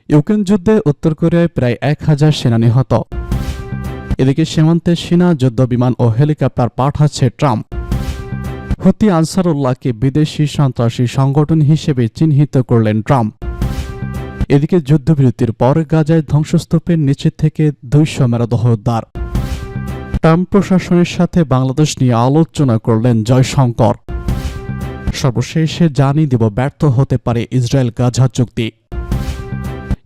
Ukraine যুদ্ধে উত্তর কোরিয়ায় প্রায় 1000 সেনা নিহত। এদিকে সীমান্তে সেনা যুদ্ধ বিমান ও হেলিকপ্টার পাঠাচ্ছে ট্রাম্প। হুতি আনসারুল্লাহকে বিদেশি সন্ত্রাসী সংগঠন হিসেবে চিহ্নিত করলেন ট্রাম্প। এদিকে যুদ্ধবিরতির পর গাজায় ধ্বংসস্তূপের নিচে থেকে 200 মৃতদেহ উদ্ধার। ট্রাম্প প্রশাসনের সাথে বাংলাদেশ নিয়ে আলোচনা করলেন জয়শঙ্কর। সর্বশেষে জানিয়ে দেব ব্যর্থ হতে পারে ইসরায়েল গাজা চুক্তি।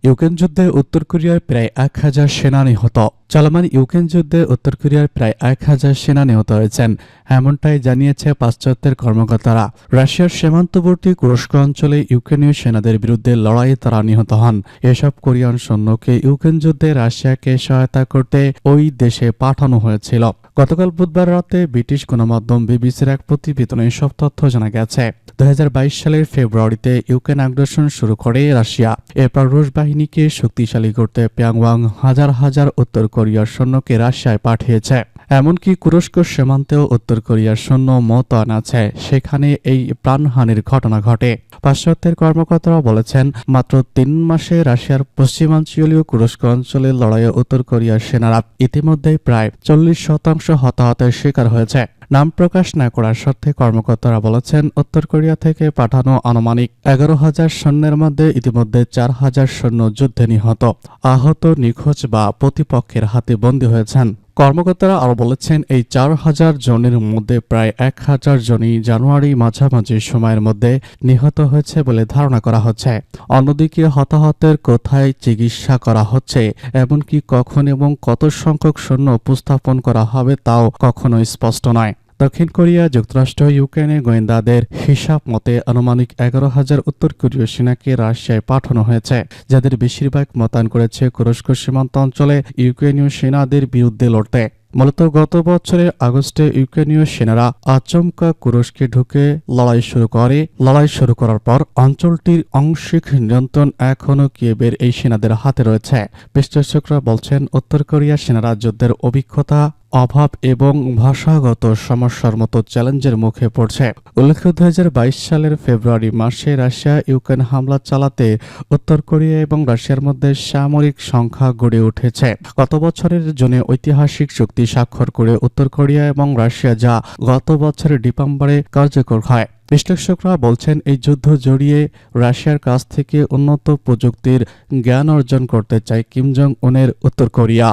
ইউক্রেন যুদ্ধে উত্তর কোরিয়ার প্রায় 1000 সেনা নিহত। চলমান ইউক্রেন যুদ্ধে উত্তর কোরিয়ার প্রায় 1000 সেনা নিহত হয়েছেন, এমনটাই জানিয়েছে পাশ্চাত্যের কর্মকর্তারা। রাশিয়ার সীমান্তবর্তী কুরস্ক অঞ্চলে ইউক্রেনীয় সেনাদের বিরুদ্ধে লড়াইয়ে তারা নিহত হন। এসব কোরিয়ান সৈন্যকে ইউক্রেন যুদ্ধে রাশিয়াকে সহায়তা করতে ওই দেশে পাঠানো হয়েছিল। গতকাল বুধবার রাতে ব্রিটিশ গণমাধ্যম বিবিসির এক প্রতিবেদনে এসব তথ্য জানা গেছে। 2022 সালের ফেব্রুয়ারিতে ইউক্রেন আগ্রাসন শুরু করে রাশিয়া। এরপর রুশ বাহিনীকে শক্তিশালী করতে পিয়ংইয়ং হাজার হাজার উত্তর কোরিয়ার সৈন্যকে রাশিয়ায় পাঠিয়েছে। এমনকি কুরস্ক সীমান্তেও উত্তর কোরিয়ার সৈন্য মোতায়েন আছে, সেখানে এই প্রাণহানির ঘটনা ঘটে। পাশ্চাত্যের কর্মকর্তারা বলেছেন, মাত্র 3 মাসে রাশিয়ার পশ্চিমাঞ্চলীয় কুরস্ক অঞ্চলের লড়াইয়ে উত্তর কোরিয়ার সেনারা ইতিমধ্যেই প্রায় 40% হতাহতের শিকার হয়েছে। নাম প্রকাশ না করার সত্ত্বে কর্মকর্তারা বলেছেন, উত্তর কোরিয়া থেকে পাঠানো আনুমানিক 11,000 সৈন্যের মধ্যে ইতিমধ্যে 4,000 সৈন্য যুদ্ধে নিহত, আহত, নিখোঁজ বা প্রতিপক্ষের হাতে বন্দী হয়েছেন। কর্মকর্তারা আরও বলেছেন, এই 4,000 জনের মধ্যে প্রায় 1,000 জনই জানুয়ারি মাঝামাঝি সময়ের মধ্যে নিহত হয়েছে বলে ধারণা করা হচ্ছে। অন্যদিকে হতাহতের কোথায় চিকিৎসা করা হচ্ছে, এমনকি কখন এবং কত সংখ্যক সৈন্য উপস্থাপন করা হবে তাও কখনোই স্পষ্ট নয়। দক্ষিণ কোরিয়া যুক্তরাষ্ট্র ইউক্রেনে গোয়েন্দাদের হিসাব মতে আনুমানিক 11,000 উত্তর কোরীয় সেনাকে রাশিয়ায় পাঠানো হয়েছে, যাদের বেশিরভাগ মোতায়েন করেছে কুরস্ক সীমান্ত অঞ্চলে ইউক্রেনীয় সেনাদের বিরুদ্ধে লড়তে। মূলত গত বছরের আগস্টে ইউক্রেনীয় সেনারা আচমকা কুরস্কে ঢুকে লড়াই শুরু করার পর অঞ্চলটির আংশিক নিয়ন্ত্রণ এখনও কিয়েভের এই সেনাদের হাতে রয়েছে। বিশ্লেষকরা বলছেন, উত্তর কোরিয়া সেনারা যুদ্ধের অভিজ্ঞতা, অভাব এবং ভাষাগত সমস্যার মতো চ্যালেঞ্জের মুখে পড়ছে। উল্লেখ্য, 2022 সালের ফেব্রুয়ারি মাসে রাশিয়া ইউক্রেন হামলা চালাতে উত্তর কোরিয়া এবং রাশিয়ার মধ্যে সামরিক সংখ্যা গড়ে উঠেছে। গত বছরের জুনে ঐতিহাসিক চুক্তি স্বাক্ষর করে উত্তর কোরিয়া এবং রাশিয়া, যা গত বছরের ডিসেম্বরে কার্যকর হয়। বিশ্লেষকরা বলছেন, এই যুদ্ধ জড়িয়ে রাশিয়ার কাছ থেকে উন্নত প্রযুক্তির জ্ঞান অর্জন করতে চায় কিম জং উনের উত্তর কোরিয়া।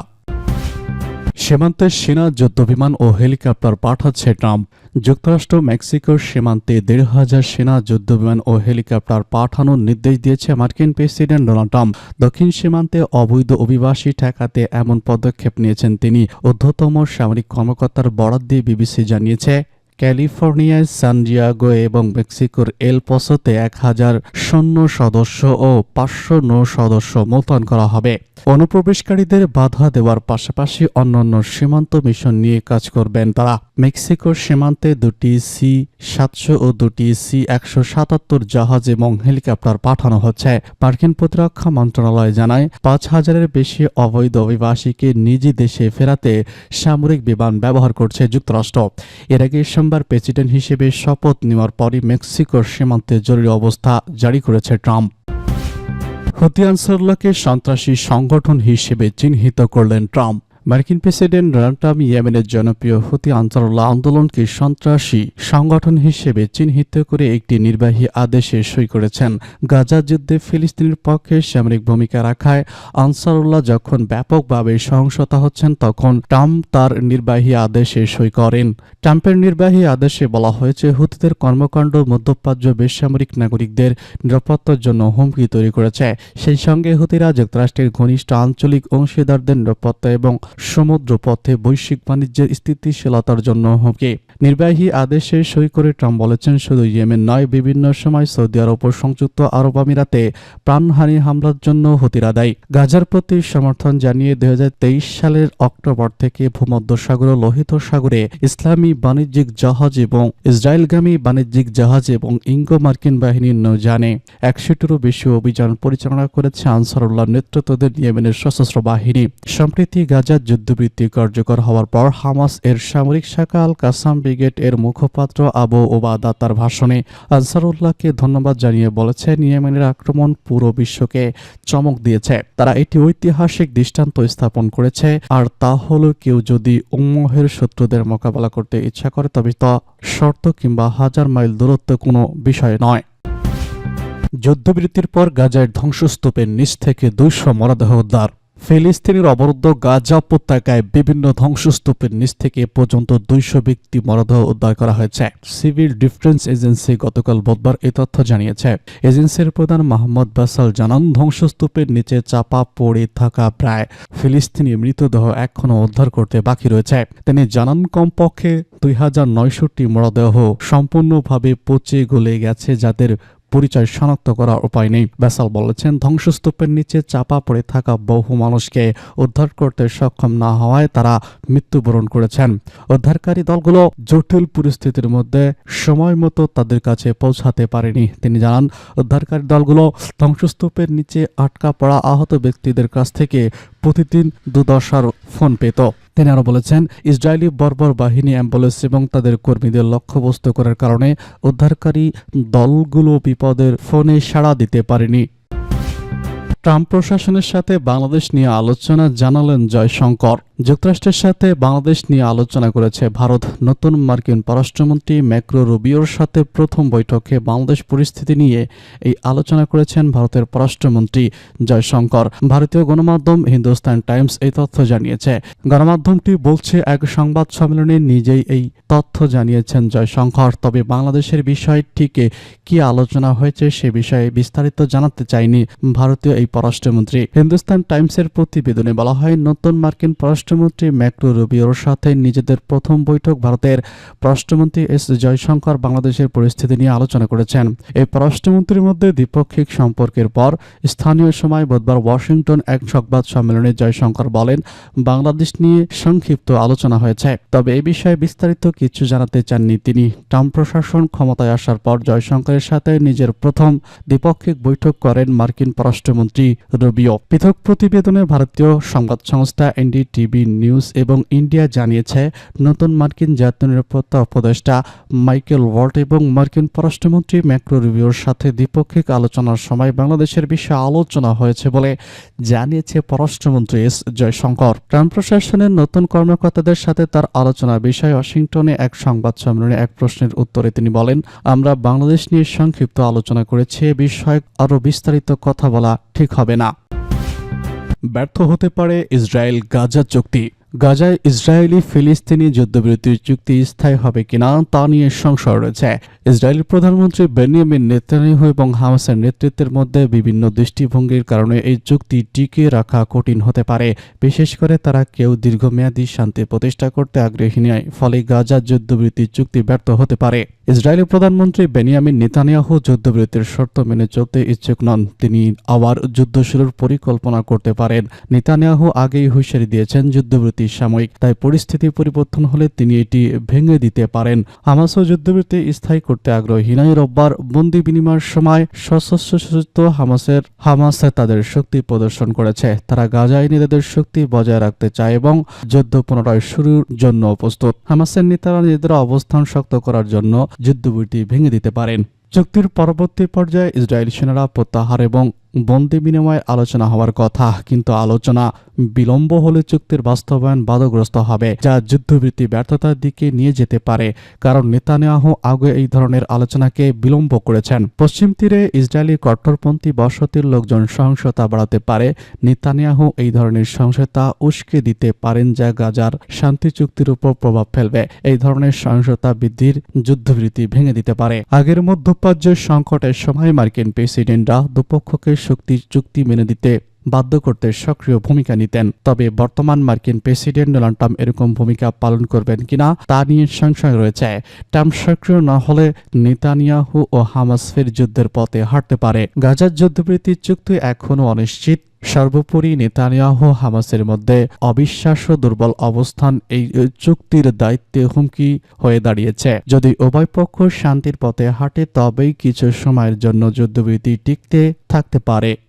সীমান্তে সেনা যুদ্ধবিমান ও হেলিকপ্টার পাঠাচ্ছে ট্রাম্প। যুক্তরাষ্ট্র মেক্সিকোর সীমান্তে 1,500 সেনা যুদ্ধবিমান ও হেলিকপ্টার পাঠানোর নির্দেশ দিয়েছে মার্কিন প্রেসিডেন্ট ডোনাল্ড ট্রাম্প। দক্ষিণ সীমান্তে অবৈধ অভিবাসী ঠেকাতে এমন পদক্ষেপ নিয়েছেন তিনি। ঊর্ধ্বতম সামরিক কর্মকর্তার বরাত দিয়ে বিবিসি জানিয়েছে, ক্যালিফোর্নিয়ায় সান ডিয়েগো এবং মেক্সিকোর এল পসোতে 1000 সৈন্য সদস্য ও 500 নৌ সদস্য মোতায়েন করা হবে। অনুপ্রবেশকারীদের বাধা দেওয়ার পাশাপাশি অন্যান্য সীমান্ত মিশন নিয়ে কাজ করবেন তারা। মেক্সিকোর সীমান্তে 2টি C-700 ও 2টি C-177 জাহাজ এবং হেলিকপ্টার পাঠানো হচ্ছে। মার্কিন প্রতিরক্ষা মন্ত্রণালয় জানায়, 5,000-এর বেশি অবৈধ অভিবাসীকে নিজ দেশে ফেরাতে সামরিক বিমান ব্যবহার করছে যুক্তরাষ্ট্র। এর আগে সোমবার প্রেসিডেন্ট হিসেবে শপথ নেওয়ার পরই মেক্সিকোর সীমান্তে জরুরি অবস্থা জারি করেছে ট্রাম্প। হুতি আনসারুল্লাহকে সন্ত্রাসী সংগঠন হিসেবে চিহ্নিত করলেন ট্রাম্প। মার্কিন প্রেসিডেন্ট ডোনাল্ড ট্রাম্প ইয়েমেনের জনপ্রিয় হুতি আনসারুল্লাহ আন্দোলনকে সন্ত্রাসী সংগঠন হিসেবে চিহ্নিত করে একটি নির্বাহী আদেশে সই করেছেন। গাজা যুদ্ধে ফিলিস্তিনের পক্ষে সামরিক ভূমিকা রাখায় আনসারুল্লাহ যখন ব্যাপকভাবে সহিংসতা হচ্ছেন, তখন ট্রাম্প তার নির্বাহী আদেশে সই করেন। ট্রাম্পের নির্বাহী আদেশে বলা হয়েছে, হুতিদের কর্মকাণ্ড মধ্যপ্রাচ্য বেসামরিক নাগরিকদের নিরাপত্তার জন্য হুমকি তৈরি করেছে। সেই সঙ্গে হুতিরা যুক্তরাষ্ট্রের ঘনিষ্ঠ আঞ্চলিক অংশীদারদের নিরাপত্তা এবং সমুদ্র পথে বৈশ্বিক বাণিজ্যের স্থিতিশীলতার জন্য হুমকি। নির্বাহী আদেশে সই করে ট্রাম্প বলেছেন, শুধু ইয়েমেন নয়, বিভিন্ন সময় সৌদি আরব ও সংযুক্ত আরব আমিরাতে প্রাণহানি হামলার জন্য হুতিরা দায়ী। গাজার প্রতি সমর্থন জানিয়ে 2023 সালের অক্টোবর থেকে ভূমধ্যসাগর ও লোহিত সাগরে ইসলামী বাণিজ্যিক জাহাজ এবং ইসরায়েলগামী বাণিজ্যিক জাহাজ এবং ইঙ্গো মার্কিন বাহিনীর নৌযানে 100-টিরও বেশি অভিযান পরিচালনা করেছে আনসারুল্লাহ নেতৃত্বাধীন ইয়েমেনের সশস্ত্র বাহিনী। সম্প্রতি গাজা গাজার যুদ্ধবৃত্তি কার্যকর হওয়ার পর হামাস এর সামরিক শাখা আল কাসাম ব্রিগেড এর মুখপাত্র আবু ওবাদা তার ভাষণে আনসারুল্লাহকে ধন্যবাদ জানিয়ে বলেছেন, ইয়েমেনের আক্রমণ পুরো বিশ্বকে চমক দিয়েছে। তারা এটি ঐতিহাসিক দৃষ্টান্ত স্থাপন করেছে, আর তা হলো কেউ যদি উম্মহের শত্রুদের মোকাবেলা করতে ইচ্ছা করে তবে তা শর্ত কিংবা হাজার মাইল দূরত্ব কোনো বিষয় নয়। যুদ্ধবিরতির পর গাজার ধ্বংসস্তূপের নিচ থেকে 200 মরদেহ উদ্ধার। ফিলিস্তিনের অবরুদ্ধ গাজা উপত্যকায় বিভিন্ন ধ্বংসস্তূপের নিচ থেকে পর্যন্ত 200 ব্যক্তি মরদেহ উদ্ধার করা হয়েছে। সিভিল ডিফেন্স এজেন্সি গতকাল বুধবার এই তথ্য জানিয়েছে। এজেন্সির প্রধান মোহাম্মদ বাসাল জানান, ধ্বংসস্তূপের নিচে চাপা পড়ে থাকা প্রায় ফিলিস্তিনি মৃতদেহ এখনও উদ্ধার করতে বাকি রয়েছে। তিনি জানান, কমপক্ষে 2069টি মরদেহ সম্পূর্ণভাবে পচে গলে গেছে, যাদের পরিচয় শনাক্ত করার উপায় নেই। ব্যাসাল বলেছেন, ধ্বংসস্তূপের নিচে চাপা পড়ে থাকা বহু মানুষকে উদ্ধার করতে সক্ষম না হওয়ায় তারা মৃত্যুবরণ করেছেন। উদ্ধারকারী দলগুলো জটিল পরিস্থিতির মধ্যে সময় মতো তাদের কাছে পৌঁছাতে পারেনি। তিনি জানান, উদ্ধারকারী দলগুলো ধ্বংসস্তূপের নিচে আটকা পড়া আহত ব্যক্তিদের কাছ থেকে প্রতিদিন দুর্দশার ফোন পেত। তিনি আরো বলেছেন, ইসরায়েলি বর্বর বাহিনী অ্যাম্বুলেন্স এবং তাদের কর্মীদের লক্ষ্যবস্তু করার কারণে উদ্ধারকারী দলগুলো বিপদের ফোনে সাড়া দিতে পারেনি। ট্রাম্প প্রশাসনের সাথে বাংলাদেশ নিয়ে আলোচনা জানালেন জয়শঙ্কর। যুক্তরাষ্ট্রের সাথে বাংলাদেশ নিয়ে আলোচনা করেছে ভারত। নতুন মার্কিন পররাষ্ট্রমন্ত্রী মার্কো রুবিওর সাথে প্রথম বৈঠকে বাংলাদেশ পরিস্থিতি নিয়ে এই আলোচনা করেছেন ভারতের পররাষ্ট্রমন্ত্রী জয়শঙ্কর। ভারতীয় গণমাধ্যম হিন্দুস্তান টাইমস এই তথ্য জানিয়েছে। গণমাধ্যমটি বলছে, এক সংবাদ সম্মেলনে নিজেই এই তথ্য জানিয়েছেন জয়শঙ্কর। তবে বাংলাদেশের বিষয় ঠিক কি আলোচনা হয়েছে সে বিষয়ে বিস্তারিত জানাতে চায়নি ভারতীয় এই পররাষ্ট্রমন্ত্রী। হিন্দুস্তান টাইমসের প্রতিবেদনে বলা হয়, নতুন মার্কিন পররাষ্ট্রমন্ত্রী মার্কো রুবিওর সাথে নিজেদের প্রথম বৈঠক ভারতের পররাষ্ট্রমন্ত্রী এস জয়শঙ্কর বাংলাদেশের পরিস্থিতি নিয়ে আলোচনা করেছেন। এই পররাষ্ট্রমন্ত্রীর মধ্যে দ্বিপাক্ষিক সম্পর্কের পর স্থানীয় সময় বুধবার ওয়াশিংটন এক সংবাদ সম্মেলনে জয়শঙ্কর বলেন, বাংলাদেশ নিয়ে সংক্ষিপ্ত আলোচনা হয়েছে, তবে এই বিষয়ে বিস্তারিত কিছু জানাতে চাননি তিনি। ট্রাম্প প্রশাসন ক্ষমতায় আসার পর জয়শঙ্করের সাথে নিজের প্রথম দ্বিপাক্ষিক বৈঠক করেন মার্কিন পররাষ্ট্রমন্ত্রী রুবিও। পৃথক প্রতিবেদনে ভারতীয় সংবাদ সংস্থা এনডিটিভি নিউজ এবং ইন্ডিয়া জানিয়েছে, নতুন মার্কিন জাতীয় নিরাপত্তা উপদেষ্টা মাইকেল ওয়াল্ট এবং মার্কিন পররাষ্ট্রমন্ত্রী মার্কো রুবিওর সাথে দ্বিপাক্ষিক আলোচনার সময় বাংলাদেশের বিষয়ে আলোচনা হয়েছে বলে জানিয়েছে পররাষ্ট্রমন্ত্রী এস জয়শঙ্কর। ট্রাম্প প্রশাসনের নতুন কর্মকর্তাদের সাথে তার আলোচনার বিষয়ে ওয়াশিংটনে এক সংবাদ সম্মেলনে এক প্রশ্নের উত্তরে তিনি বলেন, আমরা বাংলাদেশ নিয়ে সংক্ষিপ্ত আলোচনা করেছি, এ বিষয়ে আরও বিস্তারিত কথা বলা ঠিক হবে না। ব্যর্থ হতে পারে ইসরায়েল গাজা চুক্তি। গাজায় ইসরায়েলি ফিলিস্তিনি যুদ্ধবিরতির চুক্তি স্থায়ী হবে কিনা তা নিয়ে সংশয় রয়েছে। ইসরায়েলের প্রধানমন্ত্রী বেনিয়ামিন নেতানিয়াহু এবং হামাসের নেতৃত্বের মধ্যে বিভিন্ন দৃষ্টিভঙ্গির কারণে এই চুক্তি টিকিয়ে রাখা কঠিন হতে পারে। বিশেষ করে তারা কেউ দীর্ঘমেয়াদী শান্তি প্রতিষ্ঠা করতে আগ্রহী নয়। ফলে গাজা যুদ্ধবিরতির চুক্তি ব্যর্থ হতে পারে। ইসরায়েলের প্রধানমন্ত্রী বেনিয়ামিন নেতানিয়াহু যুদ্ধবিরতির শর্ত মেনে চলতে ইচ্ছুক নন। তিনি আবার যুদ্ধ শুরুর পরিকল্পনা করতে পারেন। নেতানিয়াহু আগেই হুঁশিয়ারি দিয়েছেন, যুদ্ধবিরতি সাময়িক, তাই পরিস্থিতি পরিবর্তন হলে তিনি এটি ভেঙে দিতে পারেন। হামাসও যুদ্ধবিরতি স্থায়ী করতে আগ্রহী নয়। রোববার বন্দি বিনিময়ের সময় সশস্ত্র হামাস তাদের শক্তি প্রদর্শন করেছে। তারা গাজায় নিজেদের শক্তি বজায় রাখতে চায় এবং যুদ্ধ পুনরায় শুরুর জন্য প্রস্তুত। হামাসের নেতারা নিজেদের অবস্থান শক্ত করার জন্য যুদ্ধবিরতি ভেঙে দিতে পারেন। চুক্তির পরবর্তী পর্যায়ে ইসরায়েলি সেনারা প্রত্যাহার এবং বন্দি বিনিময়ে আলোচনা হওয়ার কথা, কিন্তু আলোচনা বিলম্ব হলে চুক্তির বাস্তবায়ন বাধাগ্রস্ত হবে, যা যুদ্ধবিরতি ব্যর্থতার দিকে নিয়ে যেতে পারে। কারণ নেতানিয়াহু আগে এই ধরনের আলোচনাকে বিলম্ব করেছেন। পশ্চিম তীরে ইসরায়েলি কট্টরপন্থী বসতির লোকজন সহিংসতা বাড়াতে পারে। নেতানিয়াহু এই ধরনের সহিংসতা উস্কে দিতে পারেন, যা গাজার শান্তি চুক্তির উপর প্রভাব ফেলবে। এই ধরনের সহিংসতা বৃদ্ধির যুদ্ধবিরতি ভেঙে দিতে পারে। আগের মধ্যপ্রাচ্যের সংকটের সময় মার্কিন প্রেসিডেন্টরা দুপক্ষকে চুক্তি মেনে দিতে বাধ্য করতে সক্রিয় ভূমিকা নিতেন। তবে বর্তমান মার্কিন প্রেসিডেন্ট ডোনাল্ড ট্রাম্প এরকম ভূমিকা পালন করবেন কিনা তা নিয়ে সংশয় রয়েছে। ট্রাম্প সক্রিয় না হলে নেতানিয়াহু ও হামাস ফের যুদ্ধের পথে হাঁটতে পারে। গাজার যুদ্ধবিরতি চুক্তি এখনও অনিশ্চিত। সর্বোপরি নেতানিয়াহু হামাসের মধ্যে অবিশ্বাস্য দুর্বল অবস্থান এই চুক্তির দায়িত্বে হুমকি হয়ে দাঁড়িয়েছে। যদি উভয় পক্ষ শান্তির পথে হাঁটে তবেই কিছু সময়ের জন্য যুদ্ধবিরতি টিকতে থাকতে পারে।